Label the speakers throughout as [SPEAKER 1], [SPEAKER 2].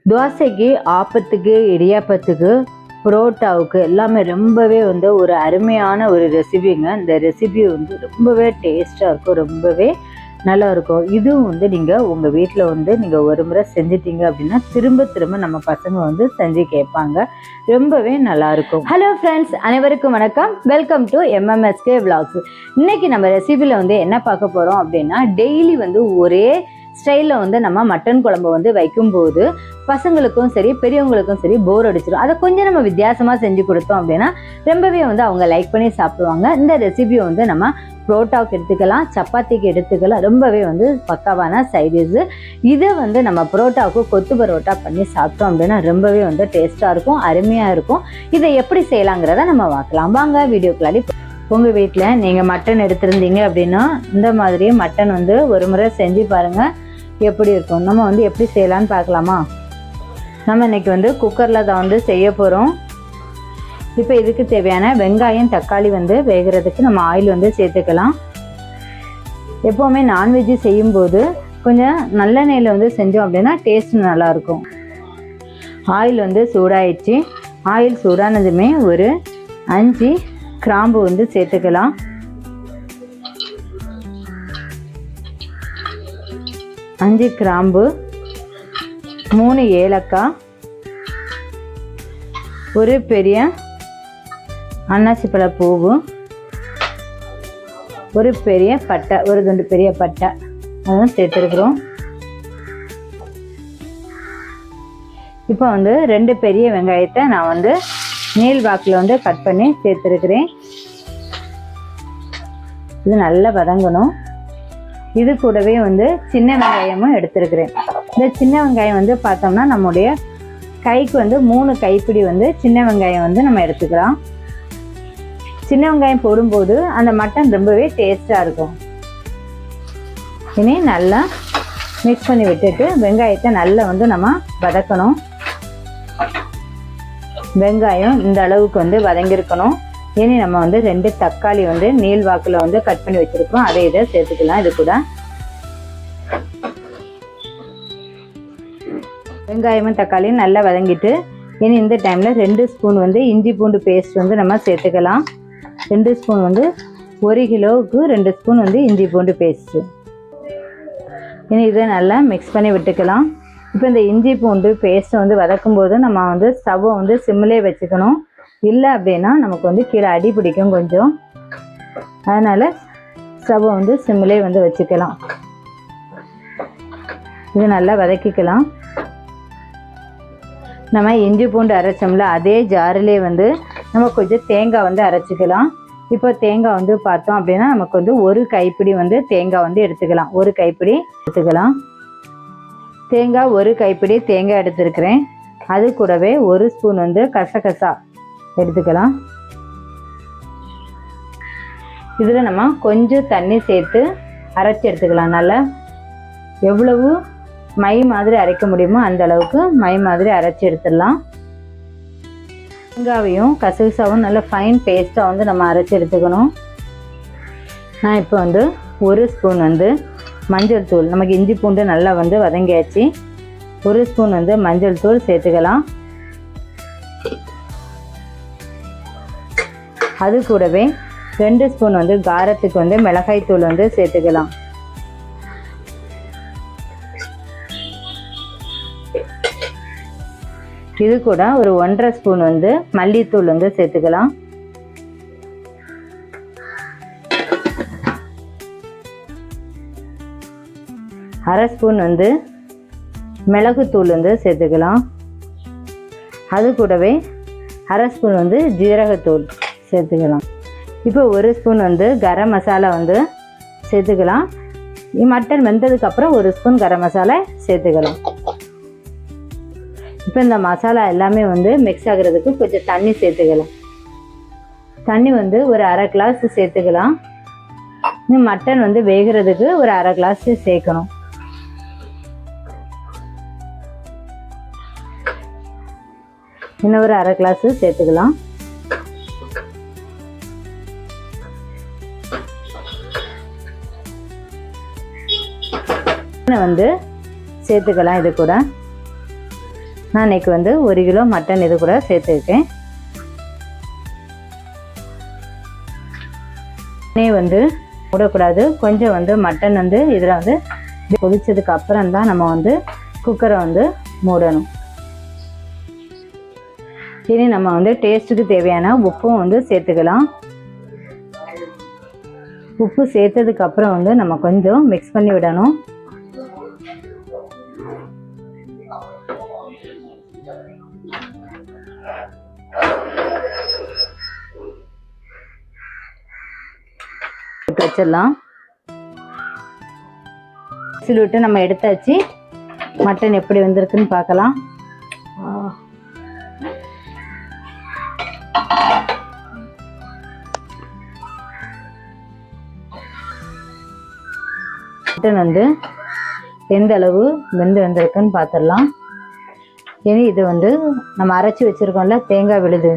[SPEAKER 1] தோசைக்கு, ஆப்பத்துக்கு, இடியாப்பத்துக்கு, புரோட்டாவுக்கு எல்லாமே ரொம்பவே ஒரு அருமையான ஒரு ரெசிபிங்க. இந்த ரெசிபி ரொம்பவே டேஸ்ட்டாக இருக்கும், ரொம்பவே நல்லாயிருக்கும். இதுவும் நீங்கள் உங்கள் வீட்டில் நீங்கள் ஒரு முறை செஞ்சிட்டிங்க அப்படின்னா திரும்ப திரும்ப நம்ம பசங்க செஞ்சு கேட்பாங்க. ரொம்பவே நல்லாயிருக்கும். ஹலோ ஃப்ரெண்ட்ஸ், அனைவருக்கும் வணக்கம். Welcome to MMSK Vlogs. இன்றைக்கி நம்ம ரெசிபியில் என்ன பார்க்க போகிறோம் அப்படின்னா, டெய்லி ஒரே ஸ்டைலில் நம்ம மட்டன் குழம்பு வைக்கும்போது பசங்களுக்கும் சரி பெரியவங்களுக்கும் சரி போர் அடிச்சிடும். அதை கொஞ்சம் நம்ம வித்தியாசமாக செஞ்சு கொடுத்தோம் அப்படின்னா ரொம்பவே அவங்க லைக் பண்ணி சாப்பிடுவாங்க. இந்த ரெசிபியை நம்ம புரோட்டாவுக்கு எடுத்துக்கலாம், சப்பாத்திக்கு எடுத்துக்கலாம். ரொம்பவே பக்காவான சைடிஷ். இதை நம்ம புரோட்டாவுக்கு கொத்து பரோட்டா பண்ணி சாப்பிட்டோம் அப்படின்னா ரொம்பவே டேஸ்ட்டாக இருக்கும், அருமையாக இருக்கும். இதை எப்படி செய்யலாங்கிறத நம்ம பார்க்கலாம். வாங்க வீடியோக்குள்ளாடி. உங்கள் வீட்டில் நீங்கள் மட்டன் எடுத்திருந்தீங்க அப்படின்னா இந்த மாதிரி மட்டன் ஒரு முறை செஞ்சு பாருங்கள், எப்படி இருக்கும். நம்ம எப்படி செய்யலான்னு பார்க்கலாமா? நம்ம இன்றைக்கி குக்கரில் தான் செய்ய போகிறோம். இப்போ இதுக்கு தேவையான வெங்காயம், தக்காளி வேகிறதுக்கு நம்ம ஆயில் சேர்த்துக்கலாம். எப்போவுமே நான்வெஜ்ஜு செய்யும்போது கொஞ்சம் நல்லெண்ணெயில் செஞ்சோம் அப்படின்னா டேஸ்ட் நல்லாயிருக்கும். ஆயில் சூடாயிடுச்சு. ஆயில் சூடானதுமே ஒரு 5 கிராம்பு சேர்த்துக்கலாம். 5 கிராம்பு, 3 ஏலக்காய், ஒரு பெரிய அன்னாசிப்பழ பூவு, ஒரு பெரிய பட்டை, ஒரு துண்டு பெரிய பட்டை அதுவும் சேர்த்துருக்குறோம். இப்போ 2 பெரிய வெங்காயத்தை நான் நீள் வாக்கில் கட் பண்ணி சேர்த்துருக்குறேன். இது நல்லா வதங்கணும். இது கூடவே சின்ன வெங்காயமும் எடுத்துருக்குறேன். இந்த சின்ன வெங்காயம் பார்த்தோம்னா நம்முடைய கைக்கு 3 கைப்பிடி சின்ன வெங்காயம் நம்ம எடுத்துக்கலாம். சின்ன வெங்காயம் போடும்போது அந்த மட்டன் ரொம்பவே டேஸ்ட்டாக இருக்கும். இனி நல்லா மிக்ஸ் பண்ணி விட்டுட்டு வெங்காயத்தை நல்லா நம்ம வதக்கணும். வெங்காயம் இந்த அளவுக்கு வதங்கியிருக்கணும். இனி நம்ம 2 தக்காளி நீள் வாக்கில் கட் பண்ணி வச்சுருக்கோம். அதை இதை சேர்த்துக்கலாம். இது கூட வெங்காயமும் தக்காளியும் நல்லா வதங்கிட்டு இனி இந்த டைமில் 2 ஸ்பூன் இஞ்சி பூண்டு பேஸ்ட் நம்ம சேர்த்துக்கலாம். 2 ஸ்பூன் 1 கிலோவுக்கு 2 ஸ்பூன் இஞ்சி பூண்டு பேஸ்ட்டு. இனி இதை நல்லா மிக்ஸ் பண்ணி விட்டுக்கலாம். இப்போ இந்த இஞ்சி பூண்டு பேஸ்ட்டை வதக்கும் போது நம்ம ஸ்டவ்வை சிம்மிலே வச்சுக்கணும். இல்லை அப்படின்னா நமக்கு கீழே அடி பிடிக்கும் கொஞ்சம். அதனால் ஸ்டவ்வை சிம்மிலே வச்சுக்கலாம். இது நல்லா வதக்கிக்கலாம். நம்ம இஞ்சி பூண்டு அரைச்சோம்ல அதே ஜாரிலே நம்ம கொஞ்சம் தேங்காய் அரைச்சிக்கலாம். இப்போ தேங்காய் பார்த்தோம் அப்படின்னா நமக்கு ஒரு கைப்பிடி தேங்காய் எடுத்துக்கலாம். ஒரு கைப்பிடி எடுத்துக்கலாம். தேங்காய் ஒரு கைப்பிடி தேங்காய் எடுத்துருக்கிறேன். அது கூடவே 1 ஸ்பூன் கசகசா எடுத்துக்கலாம். இதில் நம்ம கொஞ்சம் தண்ணி சேர்த்து அரைச்சி எடுத்துக்கலாம். நல்லா எவ்வளவு மை மாதிரி அரைக்க முடியுமோ அந்த அளவுக்கு மை மாதிரி அரைச்சி எடுத்துடலாம். தேங்காவையும் கசகசாவும் நல்லா ஃபைன் பேஸ்ட்டாக நம்ம அரைச்சி எடுத்துக்கணும். நான் இப்போ 1 ஸ்பூன் மஞ்சள் தூள், நமக்கு இஞ்சி பூண்டு நல்லா வதங்கியாச்சு. 1 ஸ்பூன் மஞ்சள் தூள் சேர்த்துக்கலாம். அது கூடவே 2 ஸ்பூன் காரத்துக்கு மிளகாய் தூள் சேர்த்துக்கலாம். இது கூட ஒரு 1.5 ஸ்பூன் மல்லித்தூள் சேர்த்துக்கலாம். அரை ஸ்பூன் மிளகுத்தூள் சேர்த்துக்கலாம். அது கூடவே அரை ஸ்பூன் ஜீரகத்தூள் சேர்த்துக்கலாம். இப்போ 1 ஸ்பூன் கரம் மசாலா சேர்த்துக்கலாம். மட்டன் வெந்ததுக்கப்புறம் 1 ஸ்பூன் கரம் மசாலா சேர்த்துக்கலாம். இப்போ இந்த மசாலா எல்லாமே மிக்ஸ் ஆகிறதுக்கு கொஞ்சம் தண்ணி சேர்த்துக்கலாம். தண்ணி ஒரு அரை கிளாஸ் சேர்த்துக்கலாம். மட்டன் வேகிறதுக்கு ஒரு அரை கிளாஸ் சேர்க்கணும். இன்னும் ஒரு அரை கிளாஸ் சேர்த்துக்கலாம். சேர்த்துக்கலாம். இது கூட நான் இன்றைக்கி வந்து 1 கிலோ மட்டன் இது கூட சேர்த்துருக்கேன். வந்து மூடக்கூடாது. கொஞ்சம் வந்து மட்டன் வந்து இதில் வந்து கொதிச்சதுக்கு அப்புறம் தான் நம்ம வந்து குக்கரை வந்து மூடணும். இனி நம்ம வந்து டேஸ்ட்டுக்கு தேவையான உப்பும் வந்து சேர்த்துக்கலாம். உப்பு சேர்த்ததுக்கு அப்புறம் வந்து நம்ம கொஞ்சம் மிக்ஸ் பண்ணி விடணும். வச்சிடலாம். விசில் விட்டு நம்ம எடுத்தாச்சு. மட்டன் எப்படி வந்திருக்குன்னு பார்க்கலாம். மட்டன் வந்து எந்த அளவு வெந்து வந்திருக்குன்னு பார்த்துடலாம். இனி இது வந்து நம்ம அரைச்சி வச்சுருக்கோம்ல தேங்காய் விழுது,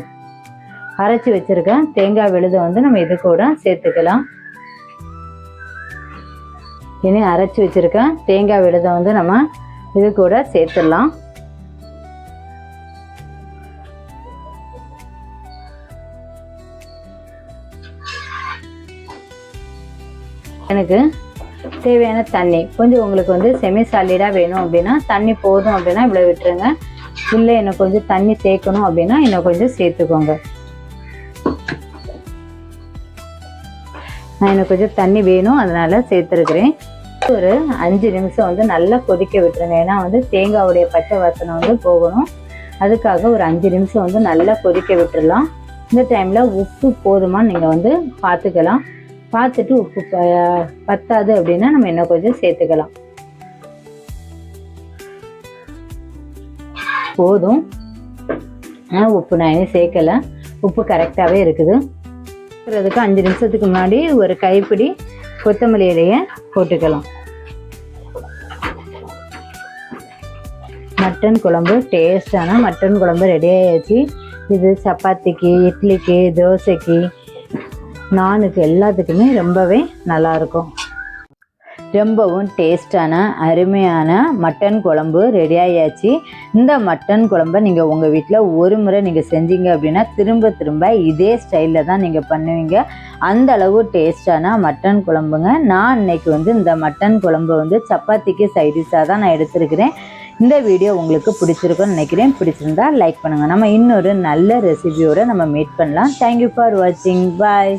[SPEAKER 1] அரைச்சி வச்சுருக்கேன் தேங்காய் விழுதை வந்து நம்ம இது கூட சேர்த்துக்கலாம். இனி அரைச்சி வச்சுருக்கேன் தேங்காய் விழுதை வந்து நம்ம இது கூட சேர்த்துடலாம். எனக்கு தேவையான தண்ணி கொஞ்சம் உங்களுக்கு வந்து செமி சாலிடாக வேணும் அப்படின்னா தண்ணி போதும் அப்படின்னா இவ்வளோ விட்டுருங்க. இல்லை இன்னும் கொஞ்சம் தண்ணி சேர்க்கணும் அப்படின்னா இன்னும் கொஞ்சம் சேர்த்துக்கோங்க. நான் இன்னும் கொஞ்சம் தண்ணி வேணும் அதனால சேர்த்துருக்குறேன். ஒரு 5 நிமிஷம் வந்து நல்லா கொதிக்க விட்டுருங்க. ஏன்னா வந்து தேங்காவுடைய பச்சை வாசனை வந்து போகணும். அதுக்காக ஒரு 5 நிமிஷம் வந்து நல்லா கொதிக்க விட்டுடலாம். இந்த டைமில் உப்பு போதுமான்னு நீங்கள் வந்து பார்த்துக்கலாம். பார்த்துட்டு உப்பு பத்தாது அப்படின்னா நம்ம இன்னும் கொஞ்சம் சேர்த்துக்கலாம். போதும். உப்பு நான் இன்னும் சேர்க்கலை. உப்பு கரெக்டாகவே இருக்குது. 5 நிமிஷத்துக்கு முன்னாடி ஒரு கைப்பிடி கொத்தமல்லி இலையை போட்டுக்கலாம். மட்டன் குழம்பு டேஸ்டான மட்டன் குழம்பு ரெடி ஆகிடுச்சு. இது சப்பாத்திக்கு, இட்லிக்கு, தோசைக்கு, நானுக்கு எல்லாத்துக்குமே ரொம்பவே நல்லாயிருக்கும். ரொம்பவும் டேஸ்டான அருமையான மட்டன் குழம்பு ரெடி ஆகியாச்சு. இந்த மட்டன் குழம்பை நீங்கள் உங்கள் வீட்டில் ஒரு முறை நீங்கள் செஞ்சீங்க அப்படின்னா திரும்ப திரும்ப இதே ஸ்டைலில் தான் நீங்கள் பண்ணுவீங்க. அந்த அளவு டேஸ்டான மட்டன் குழம்புங்க. நான் இன்னைக்கு வந்து இந்த மட்டன் குழம்பு வந்து சப்பாத்திக்கு சைடிஷாக தான் நான் எடுத்துருக்கிறேன். இந்த வீடியோ உங்களுக்கு பிடிச்சிருக்குன்னு நினைக்கிறேன். பிடிச்சிருந்தா லைக் பண்ணுங்கள். நம்ம இன்னொரு நல்ல ரெசிபியோடு நம்ம மீட் பண்ணலாம். தேங்க்யூ ஃபார் வாட்சிங். பாய்.